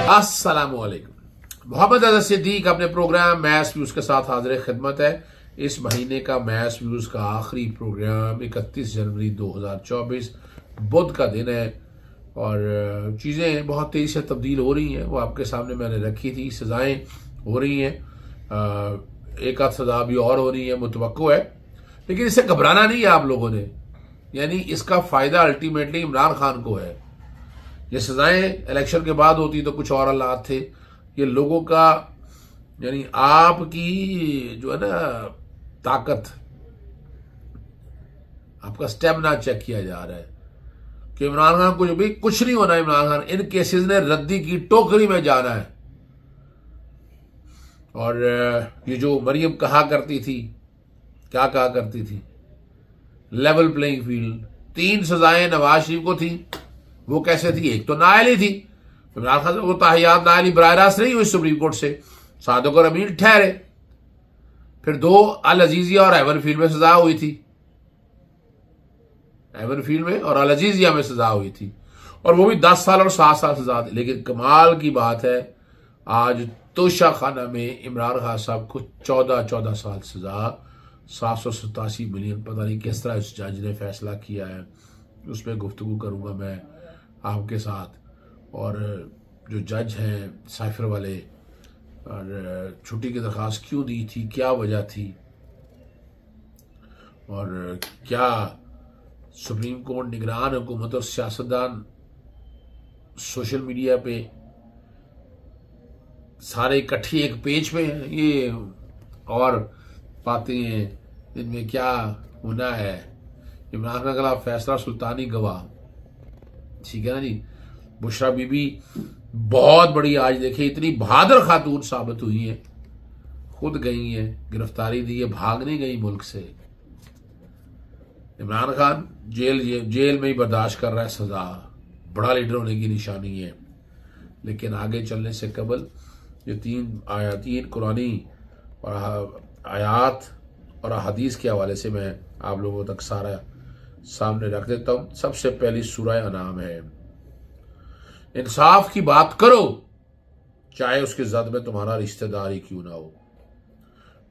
अस्सलामुअलैकुम। मोहम्मद अजहर सिद्दीक अपने programme match views के साथ हाजिर खिदमत है। इस महीने का मैच व्यूज का आखिरी प्रोग्राम 31 जनवरी 2024 बुध का दिन है और चीज़ें बहुत तेज़ी से तब्दील हो रही हैं। वो आपके सामने मैंने रखी थी, सज़ाएं हो रही हैं, एक आध सज़ा भी और हो रही है, मुतवक्को है, लेकिन इससे घबराना नहीं है आप लोगों ने। यानी इसका फ़ायदा अल्टीमेटली इमरान खान को है। ये सजाएं इलेक्शन के बाद होती तो कुछ और हालात थे। ये लोगों का यानी आपकी जो है ना ताकत, आपका स्टेमिना चेक किया जा रहा है कि इमरान खान को जो भी कुछ नहीं होना। इमरान खान इन केसेस ने रद्दी की टोकरी में जाना है। और ये जो मरियम कहा करती थी, क्या कहा करती थी, लेवल प्लेइंग फील्ड। 3 सजाएं नवाज शरीफ को थी, वो कैसे थी? एक तो नाअहली थी, इमरान खान को ताहियात नाअहली बराह रास्त नहीं हुई सुप्रीम कोर्ट से, सादक और अमीन ठहरे। फिर 2 अल अजीजिया और एवन फील्ड में सजा हुई थी, एवन फील्ड में और अल अजीजिया में सजा हुई थी, और वो भी 10 साल और 7 साल सजा थी। लेकिन कमाल की बात है, आज तोशा खाना में इमरान खान साहब को 14 साल सजा, 787 मिलियन, पता नहीं किस तरह इस जज ने फैसला किया है, उस पर गुफ्तगू करूंगा मैं आपके साथ। और जो जज हैं साइफर वाले, और छुट्टी की दरख्वास्त क्यों दी थी, क्या वजह थी, और क्या सुप्रीम कोर्ट निगरान हुकूमत और सियासतदान सोशल मीडिया पे सारे इकट्ठी एक पेज पे हैं, ये और बातें हैं इनमें क्या होना है। इमरान खान के खिलाफ फैसला सुल्तानी गवाह, ठीक है ना जी। बुशरा बीबी बहुत बड़ी, आज देखिए इतनी बहादुर खातून साबित हुई है, खुद गई है, गिरफ्तारी दी है, भाग नहीं गई मुल्क से। इमरान खान जेल में ही बर्दाश्त कर रहा है सजा, बड़ा लीडर होने की निशानी है। लेकिन आगे चलने से कबल ये 3 कुरानी और आयात और हदीस के हवाले से मैं आप लोगों तक सारा सामने रख देता हूं। सबसे पहली सूरह अनाम है, इंसाफ की बात करो चाहे उसके जद में तुम्हारा रिश्तेदार ही क्यों ना हो।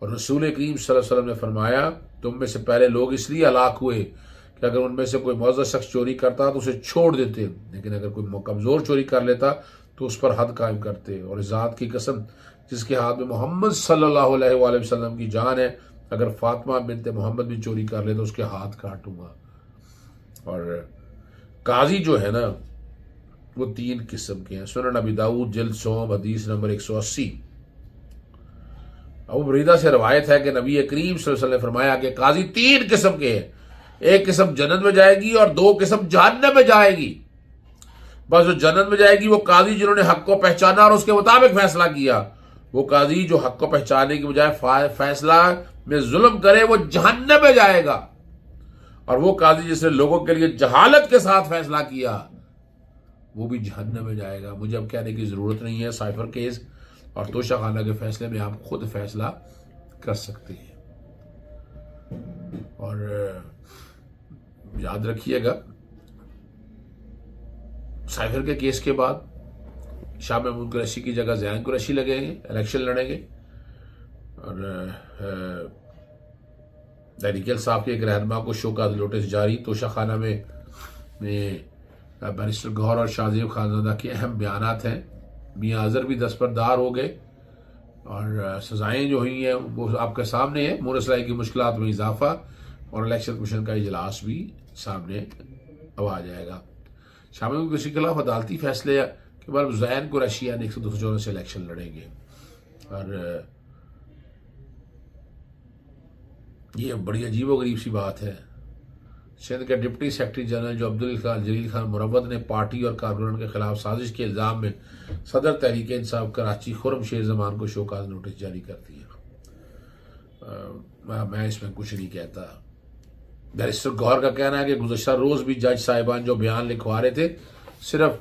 और रसूल करीम सल्लल्लाहु अलैहि वसल्लम ने फरमाया, तुम में से पहले लोग इसलिए हलाक हुए कि अगर उनमें से कोई मौजूद शख्स चोरी करता तो उसे छोड़ देते, लेकिन अगर कोई कमजोर चोरी कर लेता तो उस पर हद कायम करते। और इस जात की कसम जिसके हाथ में मोहम्मद सल्लल्लाहु अलैहि वसल्लम की जान है, अगर फातिमा बिनते मोहम्मद भी चोरी कर ले तो उसके हाथ काटूंगा। और काजी जो है ना वो 3 किस्म के हैं। सुनन नबी दाऊद जिल्द 100 हदीस नंबर 180। अबू बरीदा से रवायत है कि नबी करीम सल्लल्लाहु अलैहि वसल्लम ने फरमाया कि काजी 3 किस्म के हैं, एक किस्म जन्नत में जाएगी और 2 किस्म जहन्नम में जाएगी। बस जो जन्नत में जाएगी वो काजी जिन्होंने हक को पहचाना और उसके मुताबिक फैसला किया। वो काजी जो हक को पहचानने की बजाय फैसला में जुल्म करे वो जहन्नम में जाएगा। और वो काजी जिसने लोगों के लिए जहालत के साथ फैसला किया वो भी जहन्नम में जाएगा। मुझे अब कहने की जरूरत नहीं है, साइफर केस और तोशा खाना के फैसले में आप खुद फैसला कर सकते हैं। और याद रखिएगा, साइफर के केस के बाद शाह महमूद कुरैशी की जगह ज़ैन कुरैशी लगेंगे, इलेक्शन लड़ेंगे। और दैनिकल साहब के एक रहनुमा को शोकाज नोटिस जारी। तोशा खाना में बैरिस्टर गौहर और शाहजेब खानजादा के अहम बयानात हैं। मियां अजहर भी दस्तबरदार हो गए और सजाएं जो हुई हैं वो आपके सामने है। मुरसलाई की मुश्किलात में इजाफा और इलेक्शन कमीशन का इजलास भी सामने अब आ जाएगा। शामिल किसी के खिलाफ अदालती फैसले के बाद ज़ैन कुरैशी यानी 114 से इलेक्शन लड़ेंगे। और ये बड़ी अजीबोगरीब सी बात है। सिंध के डिप्टी सेक्रेटरी जनरल जो अब्दुल जलील खान मुरव्वत ने पार्टी और कारकुनों के खिलाफ साजिश के इल्जाम में सदर तहरीक इंसाफ कराची खुर्रम शेर जमान को शोकाज नोटिस जारी कर दिया। मैं इसमें कुछ नहीं कहता। बैरिस्टर गौहर का कहना है कि गुज़श्ता रोज भी जज साहिबान जो बयान लिखवा रहे थे सिर्फ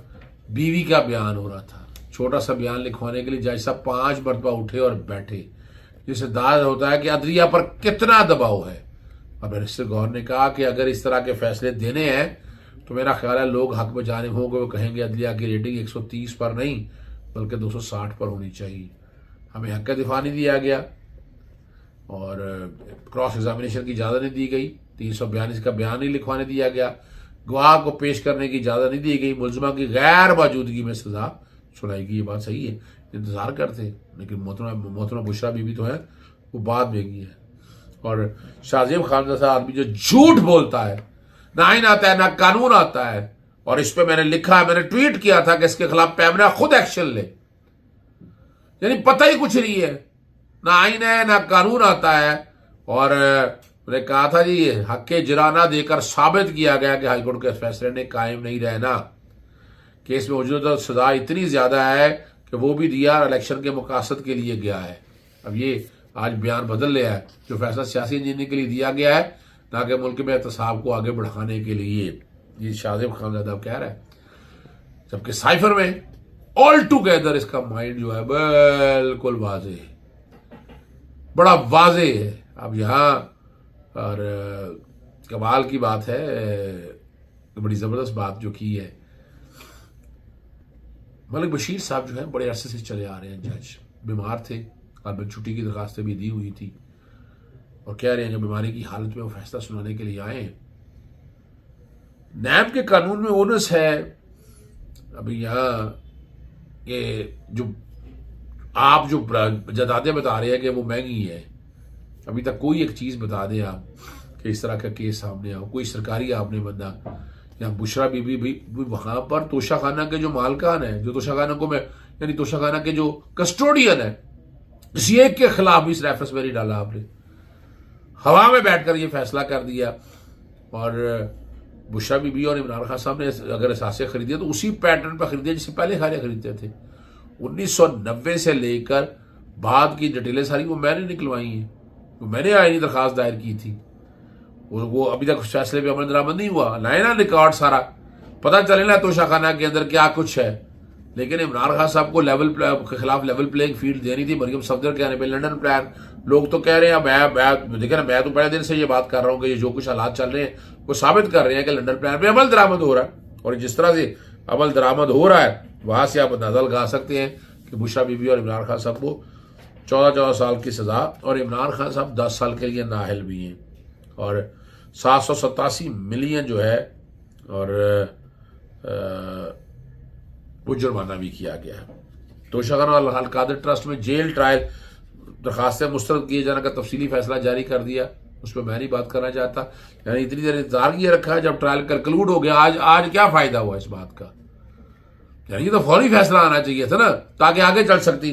बीवी का बयान हो रहा था। छोटा सा बयान लिखवाने के लिए जज साहब 5 मरतबा उठे और बैठे, जिससे दाद होता है कि अदलिया पर कितना दबाव है। और बैरिस्टर गौहर ने कहा कि अगर इस तरह के फैसले देने हैं तो मेरा ख्याल है लोग हक में जाने होंगे, वो कहेंगे अदलिया की रेटिंग 130 पर नहीं बल्कि 260 पर होनी चाहिए। हमें हक का दिफा नहीं दिया गया और क्रॉस एग्जामिनेशन की इजाज़त नहीं दी गई, 342 का बयान नहीं लिखवाने दिया गया, गवाह को पेश करने की इजाज़त नहीं दी गई, मुलजमा की गैर मौजूदगी में सजा सुनाई गई। ये बात सही है, इंतज़ार करते, लेकिन मोहतरमा बुशरा बीबी तो है वो बाद में की है। और शाहजेब खान जैसा आदमी जो झूठ बोलता है, ना आइन आता है ना कानून आता है, और इस पे मैंने लिखा है, मैंने ट्वीट किया था कि इसके खिलाफ पैमरा खुद एक्शन ले, यानी पता ही कुछ नहीं है, ना आइन है ना कानून आता है। और मैंने कहा था जी हक के जराना देकर साबित किया गया कि हाईकोर्ट के फैसले ने कायम नहीं रहना। केस में मौजूदा सजा इतनी ज्यादा है कि वो भी दिया इलेक्शन के मकासद के लिए गया है। अब ये आज बयान बदल लिया है, जो फैसला सियासी इंजीनियरिंग के लिए दिया गया है, ना कि मुल्क में एहतसाब को आगे बढ़ाने के लिए। ये शाहजेब खानजादा कह रहा है, जबकि साइफर में ऑल टुगेदर इसका माइंड जो है बिल्कुल वाजे है, बड़ा वाजे है। अब यहाँ और कमाल की बात है, बड़ी जबरदस्त बात जो की है, मलिक बशीर साहब जो है बड़े अरसे से चले आ रहे हैं, जज बीमार थे, काबिल छुट्टी की दरखास्तें भी दी हुई थी, और कह रहे हैं जब बीमारी की हालत में वो फैसला सुनाने के लिए आए। नैब के कानून में ओनस है। अभी यहाँ ये जो आप जो जदादे बता रहे हैं कि वो महंगी है, अभी तक कोई एक चीज बता दें आप कि इस तरह का केस सामने आओ, कोई सरकारी आपने बंदा, या बुशरा बीबी भी वहां पर तोशाखाना के जो मालकान है, जो तोशाखाना को मैं यानी तोशाखाना के जो कस्टोडियन है, किसी एक के खिलाफ भी इस रेफरेंस में नहीं डाला आपने, हवा में बैठकर ये फैसला कर दिया। और बुशरा बीबी और इमरान खान साहब ने अगर असासे खरीदे तो उसी पैटर्न पर खरीदे जिससे पहले खाने खरीदते थे। 1990 से लेकर बाद की डिटेलें सारी वो मैंने निकलवाई हैं, वो मैंने आईनी दरखास्त दायर की थी, वो अभी तक फैसले पे अमल दरामद नहीं हुआ। लाए ना रिकॉर्ड सारा, पता चले ना तोशाखाना के अंदर क्या कुछ है। लेकिन इमरान खान साहब को के खिलाफ लेवल प्लेइंग फील्ड देनी थी। मरियम सफदर के आने पर लंदन प्लान, लोग तो कह रहे हैं, मैं देखे ना, मैं तो बड़े दिन से ये बात कर रहा हूँ कि ये जो कुछ हालात चल रहे हैं वो साबित कर रहे हैं कि लंदन प्लान पे अमल दरामद हो रहा है। और जिस तरह से अमल दरामद हो रहा है, वहां से आप अंदाजा लगा सकते हैं कि बुशरा बीबी और इमरान खान साहब को 14 साल की सजा, और इमरान खान साहब 10 साल के लिए नाअहल भी हैं, और 787 मिलियन जो है और वो जुर्माना भी किया गया है। तोशाखाना और अल कादिर ट्रस्ट में जेल ट्रायल दरखास्तें मुस्तरद किए जाने का तफसीली फैसला जारी कर दिया, उस पर मैं नहीं बात करना चाहता। यानी इतनी देर इंतजार किए रखा है, जब ट्रायल कंक्लूड हो गया, आज क्या फायदा हुआ इस बात का? यानी तो फौरी फैसला आना चाहिए था ना, ताकि आगे चल सकती।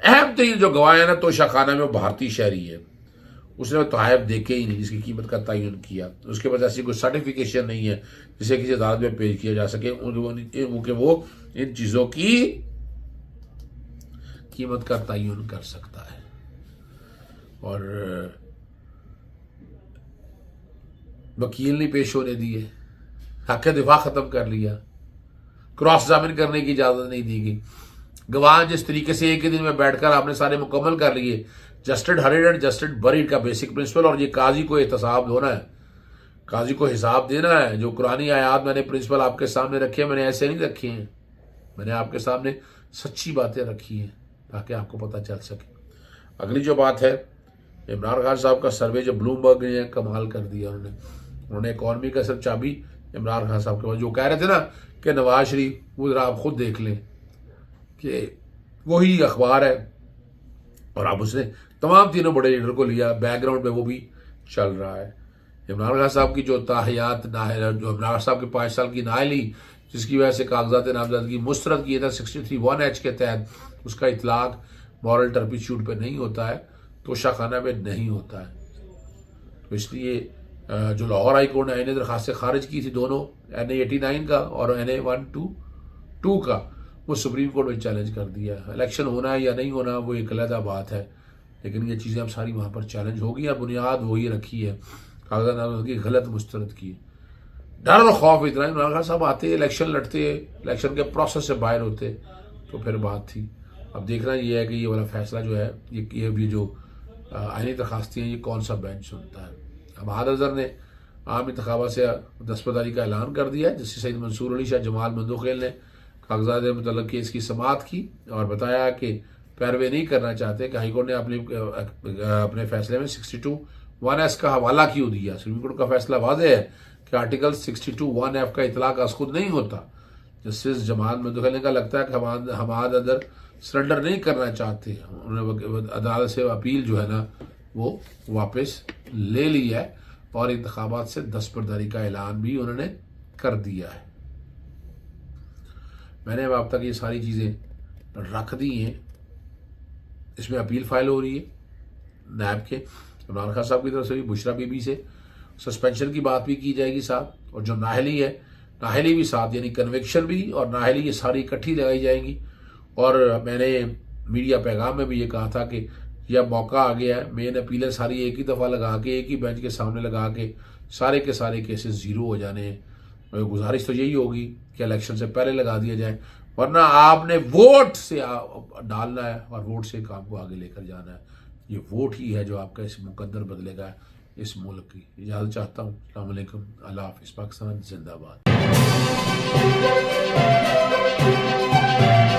अहम तरीन जो गवाह है ना तोशाखाना में, वो भारतीय शहरी है, उसने तोहफ देखे ही नहीं जिसकी कीमत का तयन किया, उसके पास ऐसी कोई सर्टिफिकेशन नहीं है जिसे किसी अदालत में पेश किया जा सके कि वो इन चीजों की कीमत का तयन कर सकता है। और वकील नहीं पेश होने दिए, हक दिफा खत्म कर लिया, क्रॉस एग्जामिन करने की इजाजत नहीं दी गई, गवाह जिस तरीके से एक ही दिन में बैठकर आपने सारे मुकम्मल कर लिए, जस्टिड हरिड एंड जस्टिड बरीड का बेसिक प्रिंसिपल। और ये काजी को एहतसाब होना है, काजी को हिसाब देना है। जो कुरानी आयात मैंने प्रिंसिपल आपके सामने रखे हैं, मैंने ऐसे नहीं रखे हैं, मैंने आपके सामने सच्ची बातें रखी हैं ताकि आपको पता चल सके। अगली जो बात है, इमरान खान साहब का सर्वे जो ब्लूमबर्ग ने कमाल कर दिया, उन्होंने इकॉनमी का सिर्फ चाबी इमरान खान साहब के पास। जो कह रहे थे ना कि नवाज शरीफ, वो जरा आप खुद देख लें कि वही अखबार है, और अब उसने तमाम तीनों बड़े लीडर को लिया, बैकग्राउंड में वो भी चल रहा है। इमरान खान साहब की जो ताहियात जो इमरान साहब के 5 साल की नाअहली, जिसकी वजह से कागजात नामजदगी मुस्तरद किए था 63(1)H के तहत, उसका इतलाक मॉरल टर्पिट्यूड पे नहीं होता है, तोशाखाना में नहीं होता है। तो इसलिए जो लाहौर हाई कोर्ट ने NA दरखास्तें खारिज की थी, दोनों NA 89 का और NA 122 का, वो सुप्रीम कोर्ट में चैलेंज कर दिया। इलेक्शन होना है या नहीं होना वो एक अलग बात है, लेकिन ये चीज़ें हम सारी वहाँ पर चैलेंज होगी, और बुनियाद वही रखी है, कागजात नामजदगी गलत मुस्तरद की। डर और खौफ इतना, इमरान खान साहब आते, इलेक्शन लड़ते, इलेक्शन के प्रोसेस से बाहर होते तो फिर बात थी। अब देखना ये है कि ये वाला फैसला जो है, ये भी जो आईनी दरखास्तें हैं, ये कौन सा बेंच सुनता है। अब हादर ने आम इंतखाबा से दस्तबरदारी का ऐलान कर दिया है, जिससे सईद मंसूर अली शाह, जमाल मंदोखेल ने कागजात मतलब केस की समाअत की और बताया कि पैरवी नहीं करना चाहते कि हाईकोर्ट ने अपने फैसले में 62(1)(s का हवाला क्यों दिया। सुप्रीम कोर्ट का फैसला वाज़ेह है कि आर्टिकल 62(1)(f का इतलाक अज़ खुद नहीं होता। जस्टिस जमाल मधुखले का लगता है कि हमाद अंदर सरेंडर नहीं करना चाहते। उन्होंने अदालत से अपील जो है ना वो वापस ले लिया है और इंतखाबात से दस्तबरदारी का ऐलान भी उन्होंने कर दिया है। मैंने अब तक ये सारी चीज़ें रख दी हैं। इसमें अपील फाइल हो रही है नैब के इमरान खान साहब की तरफ से भी, बुशरा बीबी से सस्पेंशन की बात भी की जाएगी साथ, और जो नाहली है नाहली भी साथ, यानी कन्विक्शन भी और नाहली ये सारी इकट्ठी लगाई जाएंगी। और मैंने मीडिया पैगाम में भी ये कहा था कि यह मौका आ गया है, मेन अपीलें सारी एक ही दफ़ा लगा के एक ही बेंच के सामने लगा के सारे के सारे केसेस ज़ीरो हो जाने हैं। गुजारिश तो यही होगी कि इलेक्शन से पहले लगा दिया जाए, वरना आपने वोट से डालना है और वोट से काम को आगे लेकर जाना है। ये वोट ही है जो आपका इस मुकद्दर बदलेगा इस मुल्क की। इजाज़त चाहता हूँ। अस्सलाम वालेकुम, अल्लाह हाफ़िज़, पाकिस्तान जिंदाबाद।